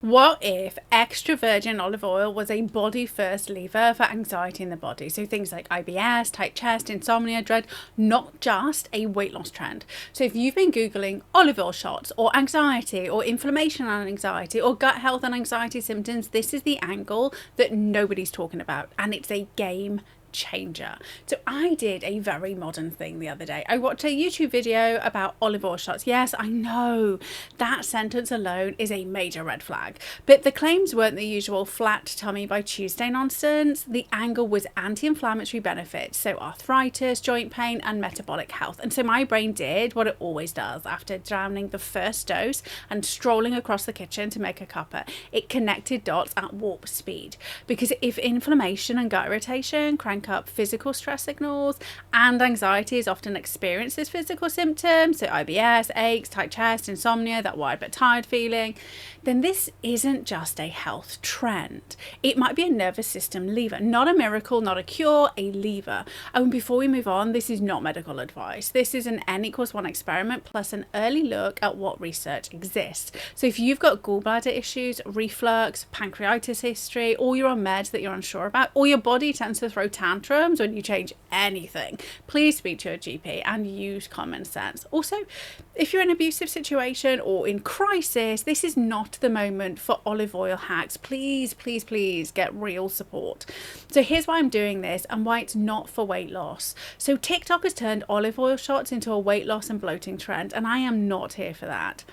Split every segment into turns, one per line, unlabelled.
What if extra virgin olive oil was a body first lever for anxiety in the body? So things like IBS, tight chest, insomnia, dread, not just a weight loss trend. So if you've been Googling olive oil shots or anxiety or inflammation and anxiety or gut health and anxiety symptoms, this is the angle that nobody's talking about, and it's a game changer. So I did a very modern thing the other day. I watched a YouTube video about olive oil shots. Yes, I know that sentence alone is a major red flag, but the claims weren't the usual flat tummy by Tuesday nonsense. The angle was anti-inflammatory benefits, so arthritis, joint pain, and metabolic health. And so my brain did what it always does after drowning the first dose and strolling across the kitchen to make a cuppa. It connected dots at warp speed, because if inflammation and gut irritation crank up physical stress signals, and anxiety is often experienced as physical symptoms, so IBS, aches, tight chest, insomnia, that wide but tired feeling, then this isn't just a health trend. It might be a nervous system lever, not a miracle, not a cure, a lever. And before we move on, this is not medical advice. This is an N=1 experiment plus an early look at what research exists. So if you've got gallbladder issues, reflux, pancreatitis history, or you're on meds that you're unsure about, or your body tends to throw tantrums when you change anything, please speak to your GP and use common sense. Also, if you're in an abusive situation or in crisis, this is not the moment for olive oil hacks. Please, please, please get real support. So here's why I'm doing this and why it's not for weight loss. So TikTok has turned olive oil shots into a weight loss and bloating trend, and I am not here for that.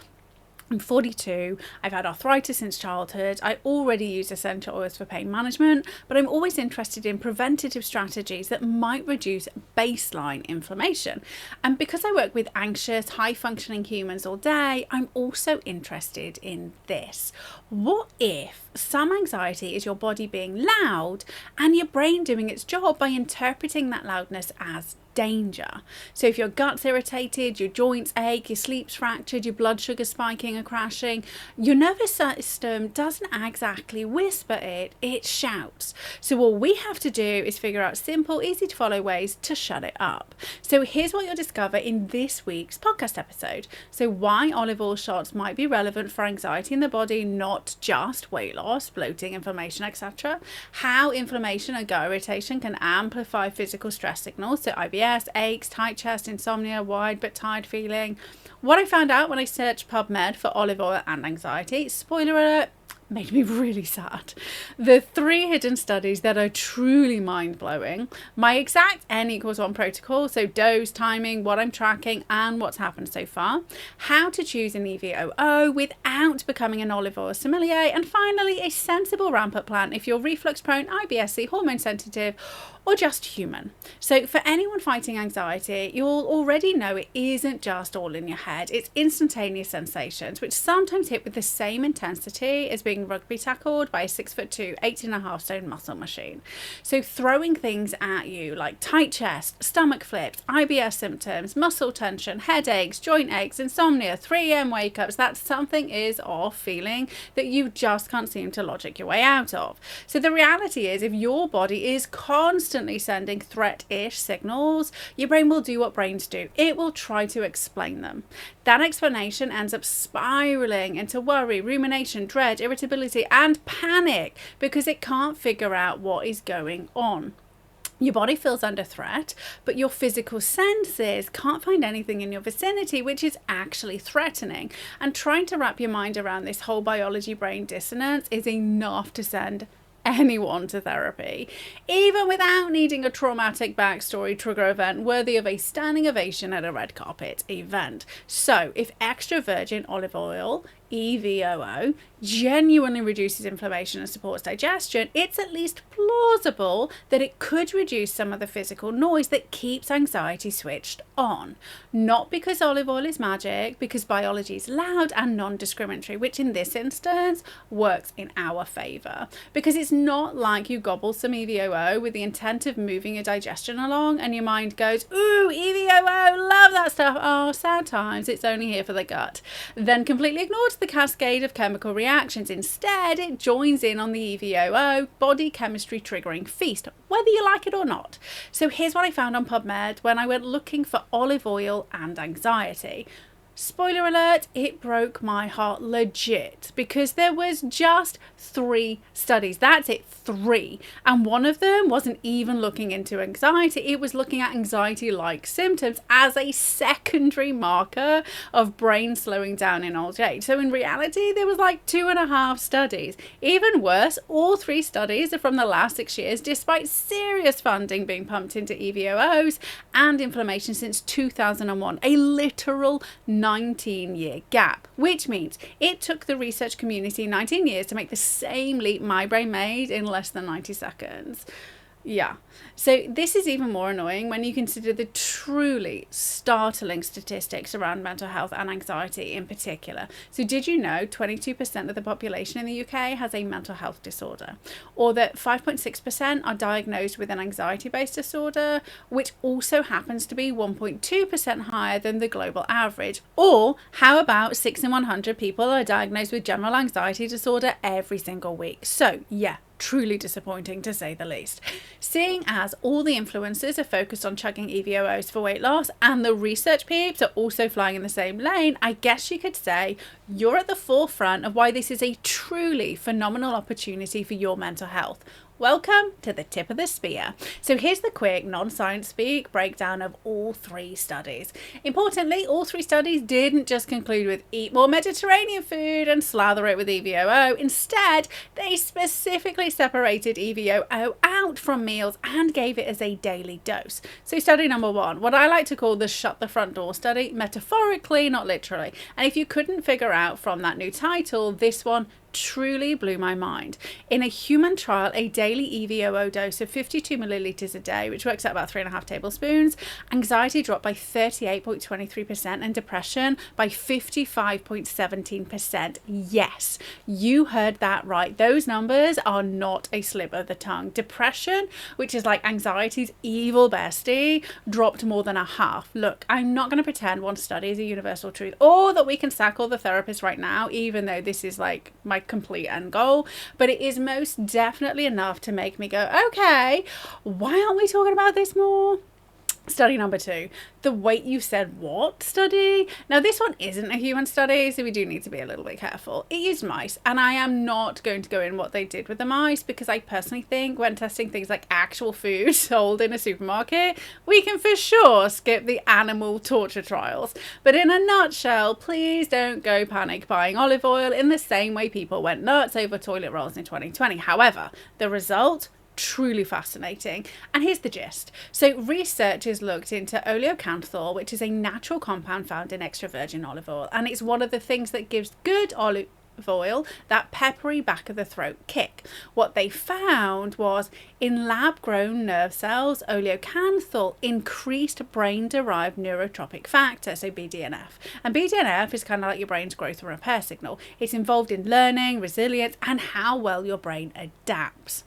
I'm 42, I've had arthritis since childhood, I already use essential oils for pain management, but I'm always interested in preventative strategies that might reduce baseline inflammation. And because I work with anxious, high-functioning humans all day, I'm also interested in this. What if some anxiety is your body being loud and your brain doing its job by interpreting that loudness as danger? So if your gut's irritated, your joints ache, your sleep's fractured, your blood sugar spiking and crashing, your nervous system doesn't exactly whisper it, it shouts. So all we have to do is figure out simple, easy to follow ways to shut it up. So here's what you'll discover in this week's podcast episode. So why olive oil shots might be relevant for anxiety in the body, not just weight loss, bloating, inflammation, etc. How inflammation and gut irritation can amplify physical stress signals, so IBS, aches, tight chest, insomnia, wide but tired feeling. What I found out when I searched PubMed for olive oil and anxiety, spoiler alert, made me really sad. The 3 hidden studies that are truly mind-blowing, my exact N=1 protocol, so dose, timing, what I'm tracking, and what's happened so far, how to choose an EVOO without becoming an olive oil sommelier, and finally a sensible ramp-up plan if you're reflux-prone, IBS-C, hormone-sensitive, or just human. So for anyone fighting anxiety, you'll already know it isn't just all in your head. It's instantaneous sensations, which sometimes hit with the same intensity as being rugby tackled by a 6'2", 18.5 stone muscle machine. So throwing things at you like tight chest, stomach flips, IBS symptoms, muscle tension, headaches, joint aches, insomnia, 3 a.m. wake-ups, that something is off feeling that you just can't seem to logic your way out of. So the reality is, if your body is constantly sending threat-ish signals, your brain will do what brains do. It will try to explain them. That explanation ends up spiraling into worry, rumination, dread, irritability, and panic because it can't figure out what is going on. Your body feels under threat, but your physical senses can't find anything in your vicinity which is actually threatening. And trying to wrap your mind around this whole biology-brain dissonance is enough to send anyone to therapy, even without needing a traumatic backstory trigger event worthy of a standing ovation at a red carpet event. So if extra virgin olive oil, EVOO, genuinely reduces inflammation and supports digestion, it's at least plausible that it could reduce some of the physical noise that keeps anxiety switched on. Not because olive oil is magic, because biology is loud and non-discriminatory, which in this instance works in our favour. Because it's not like you gobble some EVOO with the intent of moving your digestion along and your mind goes, ooh, EVOO, love that stuff, oh, sad times, it's only here for the gut. Then completely ignores the cascade of chemical reactions. Instead, it joins in on the EVOO body chemistry triggering feast, whether you like it or not. So here's what I found on PubMed when I went looking for olive oil and anxiety. Spoiler alert, it broke my heart legit, because there was just 3 studies. That's it, 3. And one of them wasn't even looking into anxiety. It was looking at anxiety-like symptoms as a secondary marker of brain slowing down in old age. So in reality, there was like 2.5 studies. Even worse, all 3 studies are from the last 6 years, despite serious funding being pumped into EVOOs and inflammation since 2001, a literal 19-year gap, which means it took the research community 19 years to make the same leap my brain made in less than 90 seconds. Yeah. So this is even more annoying when you consider the truly startling statistics around mental health and anxiety in particular. So did you know 22% of the population in the UK has a mental health disorder? Or that 5.6% are diagnosed with an anxiety-based disorder, which also happens to be 1.2% higher than the global average? Or how about 6 in 100 people are diagnosed with general anxiety disorder every single week? So yeah, truly disappointing to say the least. Seeing as all the influencers are focused on chugging EVOOs for weight loss and the research peeps are also flying in the same lane, I guess you could say you're at the forefront of why this is a truly phenomenal opportunity for your mental health. Welcome to the tip of the spear. So here's the quick non-science speak breakdown of all 3 studies. Importantly, all 3 studies didn't just conclude with eat more Mediterranean food and slather it with EVOO. Instead, they specifically separated EVOO out from meals and gave it as a daily dose. So study number 1, what I like to call the shut the front door study, metaphorically, not literally. And if you couldn't figure out from that new title, this one truly blew my mind. In a human trial, a daily EVOO dose of 52 millilitres a day, which works out about 3.5 tablespoons, anxiety dropped by 38.23% and depression by 55.17%. Yes, you heard that right. Those numbers are not a slip of the tongue. Depression, which is like anxiety's evil bestie, dropped more than a half. Look, I'm not going to pretend one study is a universal truth or that we can sack all the therapists right now, even though this is like my complete end goal, but it is most definitely enough to make me go, okay, why aren't we talking about this more? Study number 2, the wait you said what study. Now this one isn't a human study, so we do need to be a little bit careful. It used mice, and I am not going to go in what they did with the mice, because I personally think when testing things like actual food sold in a supermarket, we can for sure skip the animal torture trials. But in a nutshell, please don't go panic buying olive oil in the same way people went nuts over toilet rolls in 2020. However, the result, truly fascinating. And here's the gist. So researchers looked into oleocanthal, which is a natural compound found in extra virgin olive oil, and it's one of the things that gives good olive oil that peppery back of the throat kick. What they found was in lab-grown nerve cells, oleocanthal increased brain-derived neurotropic factor, so BDNF. And BDNF is kind of like your brain's growth and repair signal. It's involved in learning, resilience, and how well your brain adapts.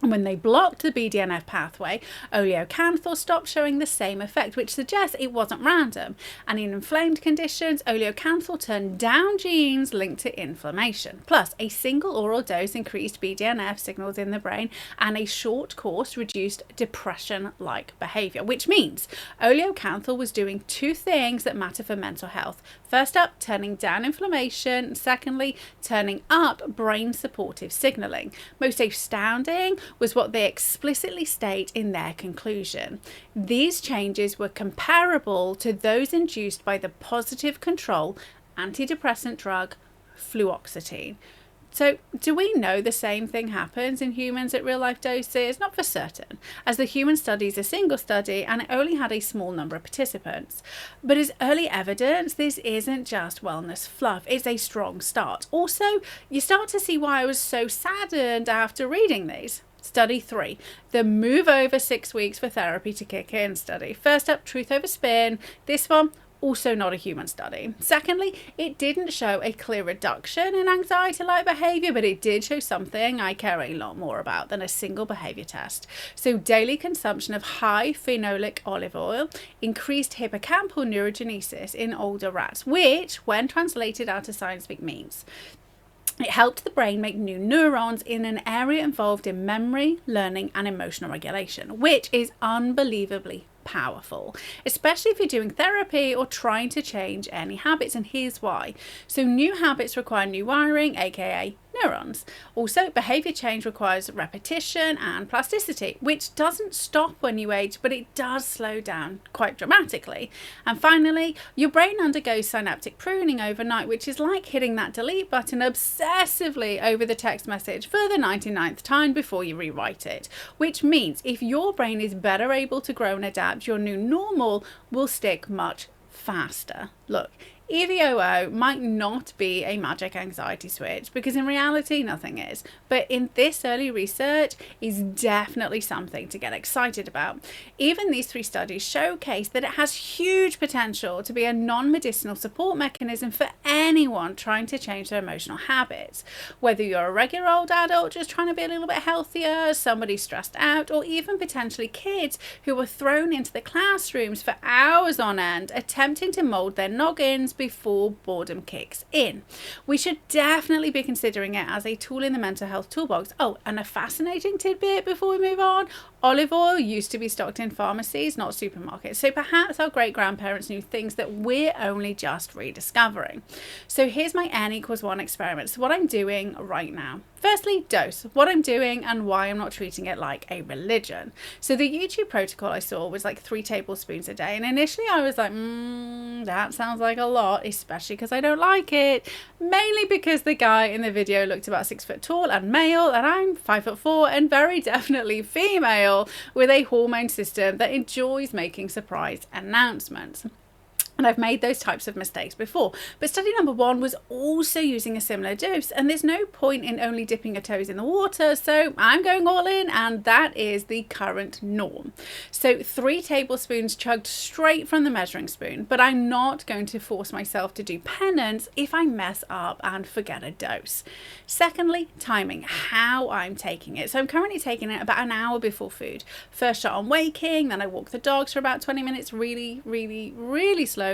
And when they blocked the BDNF pathway, oleocanthal stopped showing the same effect, which suggests it wasn't random. And in inflamed conditions, oleocanthal turned down genes linked to inflammation. Plus, a single oral dose increased BDNF signals in the brain, and a short course reduced depression-like behavior, which means oleocanthal was doing 2 things that matter for mental health. First up, turning down inflammation. Secondly, turning up brain-supportive signaling. Most astounding was what they explicitly state in their conclusion. These changes were comparable to those induced by the positive control antidepressant drug fluoxetine. So do we know the same thing happens in humans at real life doses? Not for certain, as the human study is a single study and it only had a small number of participants. But as early evidence, this isn't just wellness fluff, it's a strong start. Also, you start to see why I was so saddened after reading these. Study 3, the move over 6 weeks for therapy to kick in study. First up, truth over spin. This one, also not a human study. Secondly, it didn't show a clear reduction in anxiety-like behavior, but it did show something I care a lot more about than a single behavior test. So daily consumption of high phenolic olive oil increased hippocampal neurogenesis in older rats, which, when translated out of science speak, means it helped the brain make new neurons in an area involved in memory, learning, and emotional regulation, which is unbelievably powerful, especially if you're doing therapy or trying to change any habits, and here's why. So new habits require new wiring, aka neurons. Also, behavior change requires repetition and plasticity, which doesn't stop when you age, but it does slow down quite dramatically. And finally, your brain undergoes synaptic pruning overnight, which is like hitting that delete button obsessively over the text message for the 99th time before you rewrite it, which means if your brain is better able to grow and adapt, your new normal will stick much faster. Look, EVOO might not be a magic anxiety switch, because in reality nothing is, but in this early research is definitely something to get excited about. Even these 3 studies showcase that it has huge potential to be a non-medicinal support mechanism for anyone trying to change their emotional habits. Whether you're a regular old adult just trying to be a little bit healthier, somebody stressed out, or even potentially kids who were thrown into the classrooms for hours on end attempting to mold their noggins before boredom kicks in. We should definitely be considering it as a tool in the mental health toolbox. Oh, and a fascinating tidbit before we move on. Olive oil used to be stocked in pharmacies, not supermarkets. So perhaps our great grandparents knew things that we're only just rediscovering. So here's my N=1 experiment. So what I'm doing right now. Firstly, dose, what I'm doing and why I'm not treating it like a religion. So the YouTube protocol I saw was like 3 tablespoons a day. And initially I was like, that sounds like a lot, especially because I don't like it. Mainly because the guy in the video looked about 6 foot tall and male, and I'm 5'4" and very definitely female with a hormone system that enjoys making surprise announcements. And I've made those types of mistakes before. But study number 1 was also using a similar dose, and there's no point in only dipping your toes in the water, so I'm going all in, and that is the current norm. So 3 tablespoons chugged straight from the measuring spoon, but I'm not going to force myself to do penance if I mess up and forget a dose. Secondly, timing, how I'm taking it. So I'm currently taking it about an hour before food. First shot on waking, then I walk the dogs for about 20 minutes, really slowly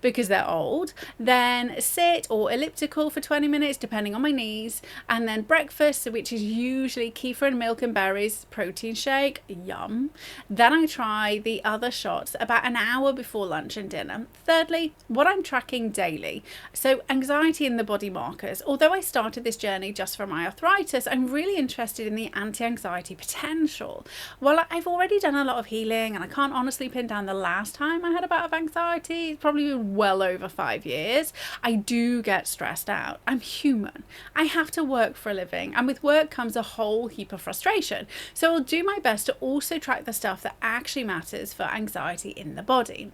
because they're old, then sit or elliptical for 20 minutes depending on my needs, and then breakfast, which is usually kefir and milk and berries, protein shake, yum. Then I try the other shots about an hour before lunch and dinner. Thirdly, what I'm tracking daily. So anxiety in the body markers. Although I started this journey just for my arthritis, I'm really interested in the anti-anxiety potential. Well, I've already done a lot of healing and I can't honestly pin down the last time I had a bout of anxiety. It's probably well over 5 years. I do get stressed out. I'm human. I have to work for a living, and with work comes a whole heap of frustration. So I'll do my best to also track the stuff that actually matters for anxiety in the body.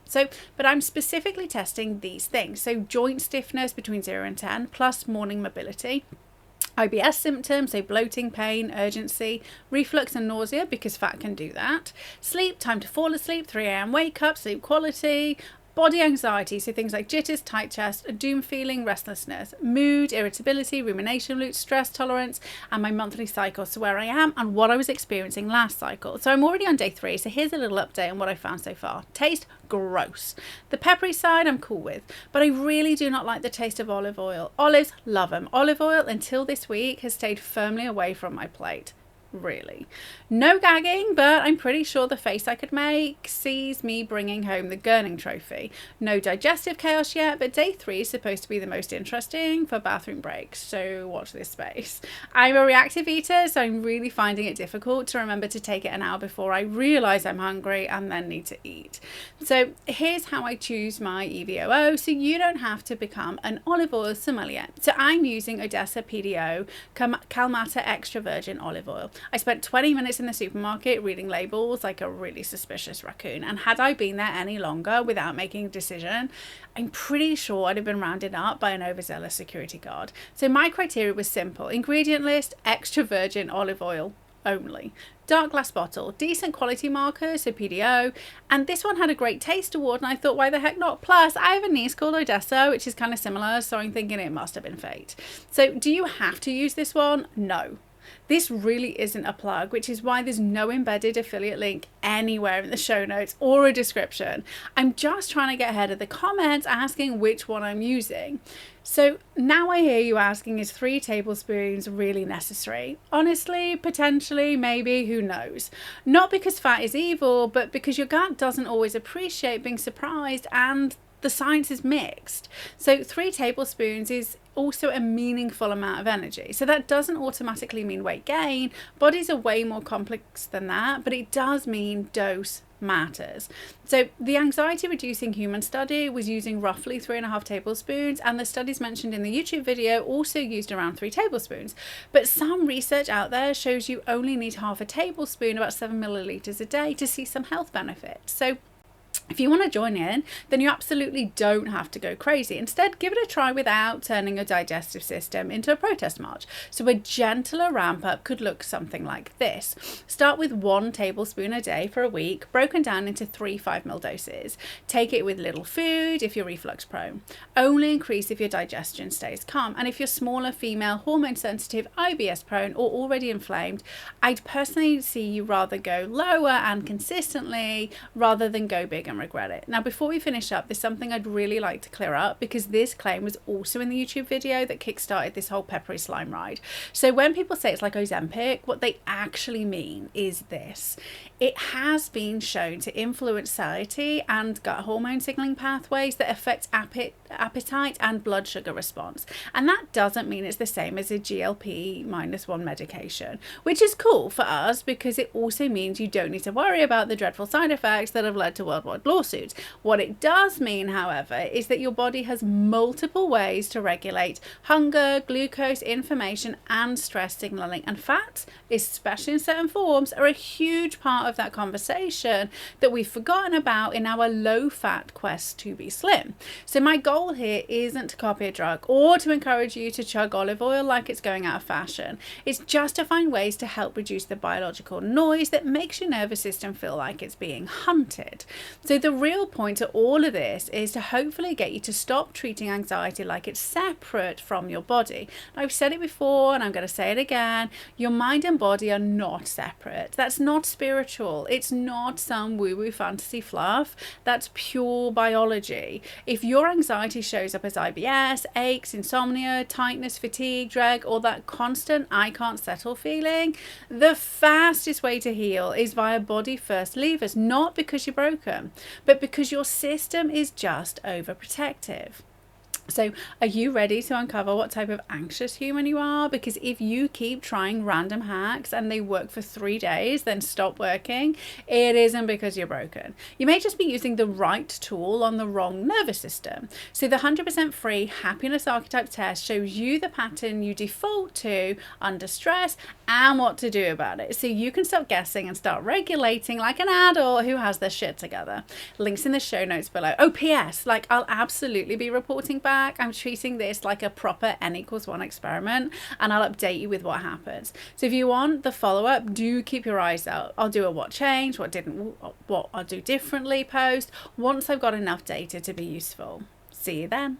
But I'm specifically testing these things. So joint stiffness between 0 and 10, plus morning mobility. IBS symptoms, so bloating, pain, urgency, reflux and nausea, because fat can do that. Sleep, time to fall asleep, 3 a.m. wake up, sleep quality. Body anxiety, so things like jitters, tight chest, doom feeling, restlessness, mood, irritability, rumination loop, stress tolerance, and my monthly cycle, so where I am and what I was experiencing last cycle. So I'm already on day 3, so here's a little update on what I found so far. Taste, gross. The peppery side I'm cool with, but I really do not like the taste of olive oil. Olives, love them. Olive oil, until this week, has stayed firmly away from my plate. Really. No gagging, but I'm pretty sure the face I could make sees me bringing home the Gurning trophy. No digestive chaos yet, but day 3 is supposed to be the most interesting for bathroom breaks, so watch this space. I'm a reactive eater, so I'm really finding it difficult to remember to take it an hour before I realise I'm hungry and then need to eat. So here's how I choose my EVOO, so you don't have to become an olive oil sommelier. So I'm using Odessa PDO Kalmata extra virgin olive oil. I spent 20 minutes in the supermarket reading labels like a really suspicious raccoon, and had I been there any longer without making a decision, I'm pretty sure I'd have been rounded up by an overzealous security guard. So my criteria was simple. Ingredient list, extra virgin olive oil only. Dark glass bottle, decent quality markers, so PDO, and this one had a great taste award, and I thought, why the heck not? Plus, I have a niece called Odessa, which is kind of similar, so I'm thinking it must have been fate. So do you have to use this one? No. This really isn't a plug, which is why there's no embedded affiliate link anywhere in the show notes or a description. I'm just trying to get ahead of the comments asking which one I'm using. So now I hear you asking, is 3 tablespoons really necessary? Honestly, potentially, maybe, who knows? Not because fat is evil, but because your gut doesn't always appreciate being surprised and the science is mixed. So 3 tablespoons is also a meaningful amount of energy. So that doesn't automatically mean weight gain. Bodies are way more complex than that, but it does mean dose matters. So the anxiety reducing human study was using roughly 3.5 tablespoons, and the studies mentioned in the YouTube video also used around 3 tablespoons. But some research out there shows you only need half a tablespoon, about 7 milliliters a day, to see some health benefits. So if you want to join in, then you absolutely don't have to go crazy. Instead, give it a try without turning your digestive system into a protest march. So a gentler ramp up could look something like this. Start with 1 tablespoon a day for a week, broken down into 3 5 ml doses. Take it with little food if you're reflux prone. Only increase if your digestion stays calm. And if you're smaller, female, hormone sensitive, IBS prone, or already inflamed, I'd personally see you rather go lower and consistently rather than go big and regret it. Now, before we finish up, there's something I'd really like to clear up, because this claim was also in the YouTube video that kickstarted this whole peppery slime ride. So when people say it's like Ozempic, what they actually mean is this: it has been shown to influence satiety and gut hormone signaling pathways that affect appetite and blood sugar response. And that doesn't mean it's the same as a GLP-1 medication, which is cool for us because it also means you don't need to worry about the dreadful side effects that have led to worldwide lawsuits. What it does mean, however, is that your body has multiple ways to regulate hunger, glucose, inflammation, and stress signaling. And fats, especially in certain forms, are a huge part of that conversation that we've forgotten about in our low-fat quest to be slim. So my goal here isn't to copy a drug or to encourage you to chug olive oil like it's going out of fashion. It's just to find ways to help reduce the biological noise that makes your nervous system feel like it's being hunted. So the real point to all of this is to hopefully get you to stop treating anxiety like it's separate from your body. I've said it before and I'm going to say it again. Your mind and body are not separate. That's not spiritual. It's not some woo-woo fantasy fluff. That's pure biology. If your anxiety shows up as IBS, aches, insomnia, tightness, fatigue, dread, or that constant I can't settle feeling, the fastest way to heal is via body first levers, not because you're broken, but because your system is just overprotective. So are you ready to uncover what type of anxious human you are? Because if you keep trying random hacks and they work for 3 days, then stop working, it isn't because you're broken. You may just be using the right tool on the wrong nervous system. So the 100% free happiness archetype test shows you the pattern you default to under stress and what to do about it. So you can stop guessing and start regulating like an adult who has their shit together. Links in the show notes below. Oh, PS, I'll absolutely be reporting back. I'm treating this like a proper N=1 experiment, and I'll update you with what happens. So if you want the follow-up, do keep your eyes out. I'll do a what changed, what I'll do differently post once I've got enough data to be useful. See you then.